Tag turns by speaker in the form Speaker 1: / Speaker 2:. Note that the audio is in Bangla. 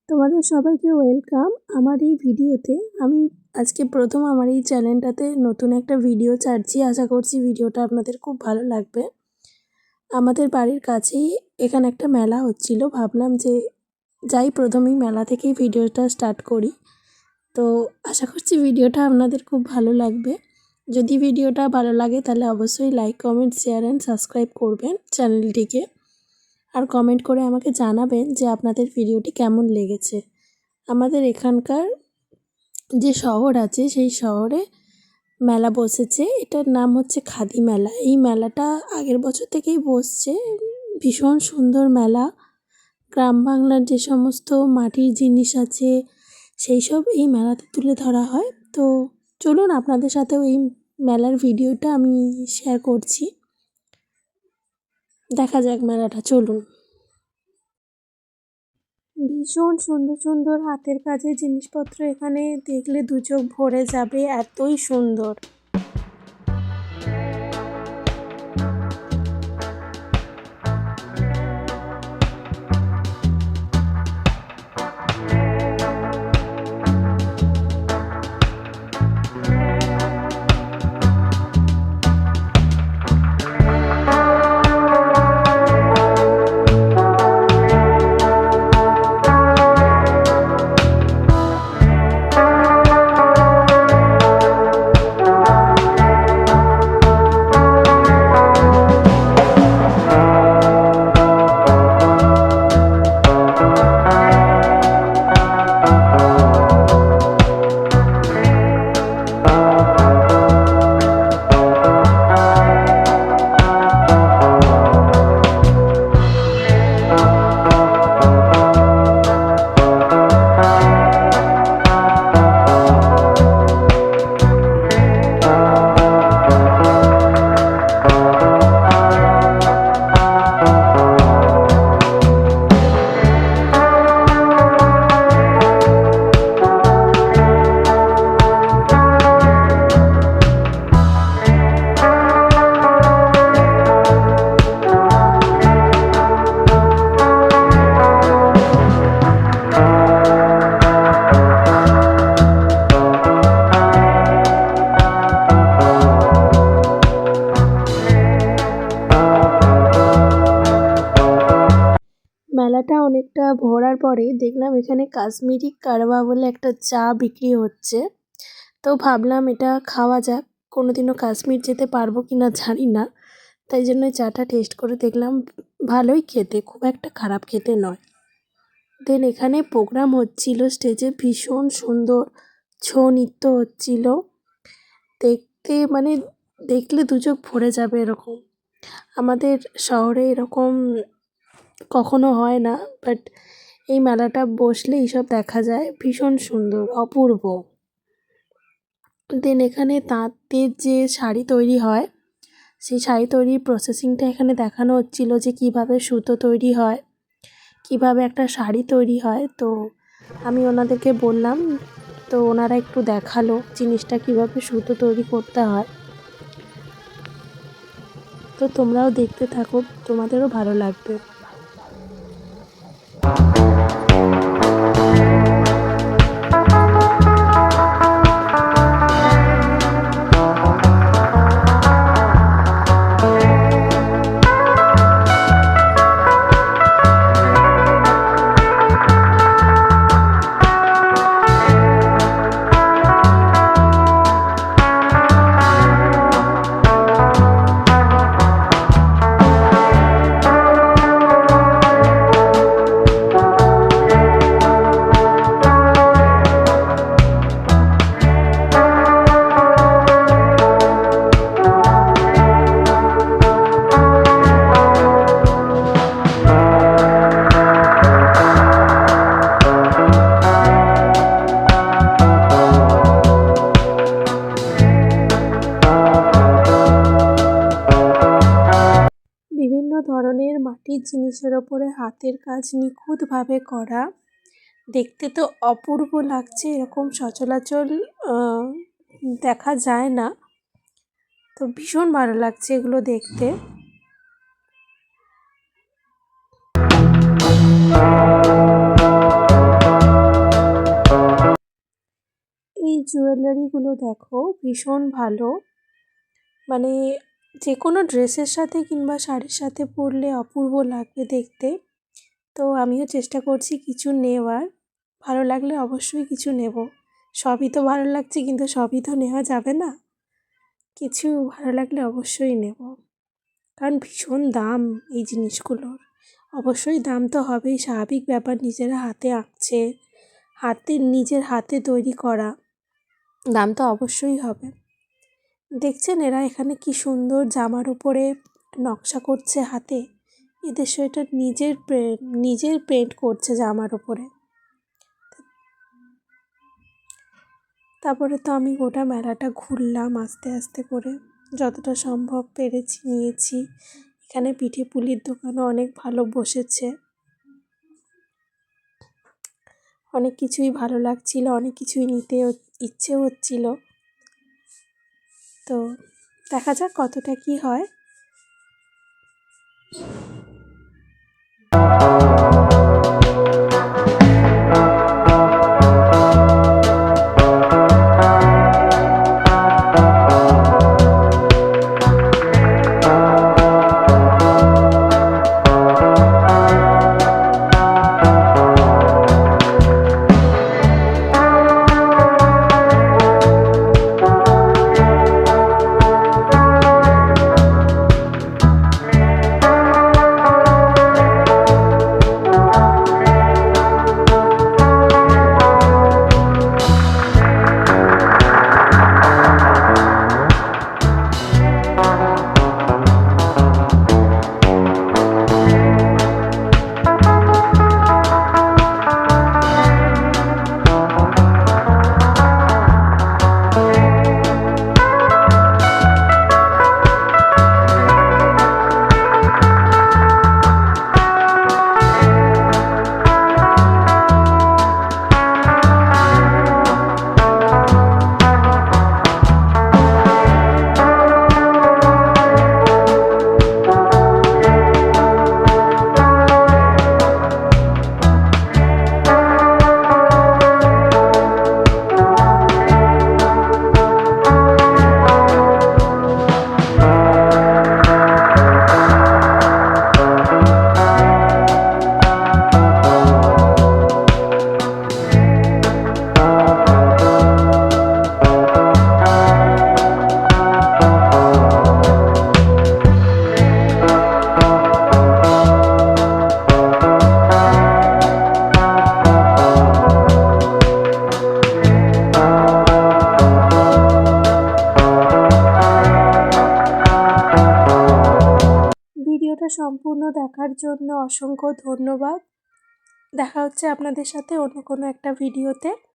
Speaker 1: তোমাদের সবাইকে ওয়েলকাম আমার এই ভিডিওতে। আমি আজকে প্রথম আমার এই চ্যানেলটাতে নতুন একটা ভিডিও ছাড়ছি। আশা করছি ভিডিওটা আপনাদের খুব ভালো লাগবে। আমাদের বাড়ির কাছেই এখানে একটা মেলা হচ্ছিল, ভাবলাম যে যাই প্রথমেই মেলা থেকেই ভিডিওটা স্টার্ট করি। তো আশা করছি ভিডিওটা আপনাদের খুব ভালো লাগবে। যদি ভিডিওটা ভালো লাগে তাহলে অবশ্যই like, comment, share and subscribe করবেন চ্যানেলটিকে। আর কমেন্ট করে আমাকে জানাবেন যে আপনাদের ভিডিওটি কেমন লেগেছে। আমাদের এখানকার যে শহর আছে সেই শহরে মেলা বসেছে, এটার নাম হচ্ছে খাদি মেলা। এই মেলাটা আগের বছর থেকেই বসছে। ভীষণ সুন্দর মেলা। গ্রাম বাংলার যে সমস্ত মাটির জিনিস আছে সেই সব এই মেলাতে তুলে ধরা হয়। তো চলুন আপনাদের সাথেও এই মেলার ভিডিওটা আমি শেয়ার করছি। দেখা যাক মেলাটা, চলুন। ভীষণ সুন্দর সুন্দর হাতের কাজের জিনিসপত্র এখানে দেখলে দু চোখ ভরে যাবে, এতই সুন্দর। মেলাটা অনেকটা ঘোরার পরে দেখলাম এখানে কাশ্মীরি কারওয়া বলে একটা চা বিক্রি হচ্ছে। তো ভাবলাম এটা খাওয়া যাক। কোনোদিনও কাশ্মীর যেতে পারবো কি না জানি না, তাই জন্য চাটা টেস্ট করে দেখলাম। ভালোই খেতে, খুব একটা খারাপ খেতে নয়। দেন এখানে প্রোগ্রাম হচ্ছিল স্টেজে, ভীষণ সুন্দর ছৌ নৃত্য হচ্ছিল। দেখতে মানে দেখলে দু চোখ ভরে যাবে এরকম। আমাদের শহরে এরকম কখনো হয় না, বাট এই মেলাটা বসলে এইসব দেখা যায়। ভীষণ সুন্দর, অপূর্ব। দেন এখানে তাঁতের যে শাড়ি তৈরি হয় সেই শাড়ি তৈরির প্রসেসিংটা এখানে দেখানো হচ্ছিল, যে কিভাবে সুতো তৈরি হয়, কিভাবে একটা শাড়ি তৈরি হয়। তো আমি ওনাদেরকে বললাম, তো ওনারা একটু দেখালো জিনিসটা কিভাবে সুতো তৈরি করতে হয়। তো তোমরাও দেখতে থাকো, তোমাদেরও ভালো লাগবে। বিভিন্ন ধরনের মাটির জিনিসের ওপরে হাতের কাজ নিখুঁতভাবে করা। দেখতে তো অপূর্ব লাগছে, এরকম সচরাচর দেখা যায় না। তো ভীষণ ভালো লাগছে এগুলো দেখতে। জুয়েলারিগুলো দেখো ভীষণ ভালো, মানে যে কোনো ড্রেসের সাথে কিংবা শাড়ির সাথে পরলে অপূর্ব লাগবে দেখতে। তো আমিও চেষ্টা করছি কিছু নেওয়ার, ভালো লাগলে অবশ্যই কিছু নেব। সবই তো ভালো লাগছে কিন্তু সবই তো নেওয়া যাবে না, কিছু ভালো লাগলে অবশ্যই নেব, কারণ ভীষণ দাম এই জিনিসগুলোর। অবশ্যই দাম তো হবেই, স্বাভাবিক ব্যাপার, নিজেরা হাতে আঁকছে, নিজের হাতে তৈরি করা, দাম তো অবশ্যই হবে। দেখছেন এরা এখানে কি সুন্দর জামার উপরে নকশা করছে হাতে, এদের সোয়েটার নিজের পেন্ট করছে জামার উপরে। তারপরে তো আমি গোটা মেলাটা ঘুরলাম আস্তে আস্তে করে, যতটা সম্ভব পেরেছি নিয়েছি। এখানে পিঠে পুলির দোকানও অনেক ভালো বসেছে, অনেক কিছুই ভালো লাগছিল, অনেক কিছুই নিতে ইচ্ছে হচ্ছিল। তো দেখা যাক কতটা কি হয়। ভিডিওটা সম্পূর্ণ দেখার জন্য অসংখ্য ধন্যবাদ। দেখা হচ্ছে আপনাদের সাথে অন্য কোনো একটা ভিডিওতে।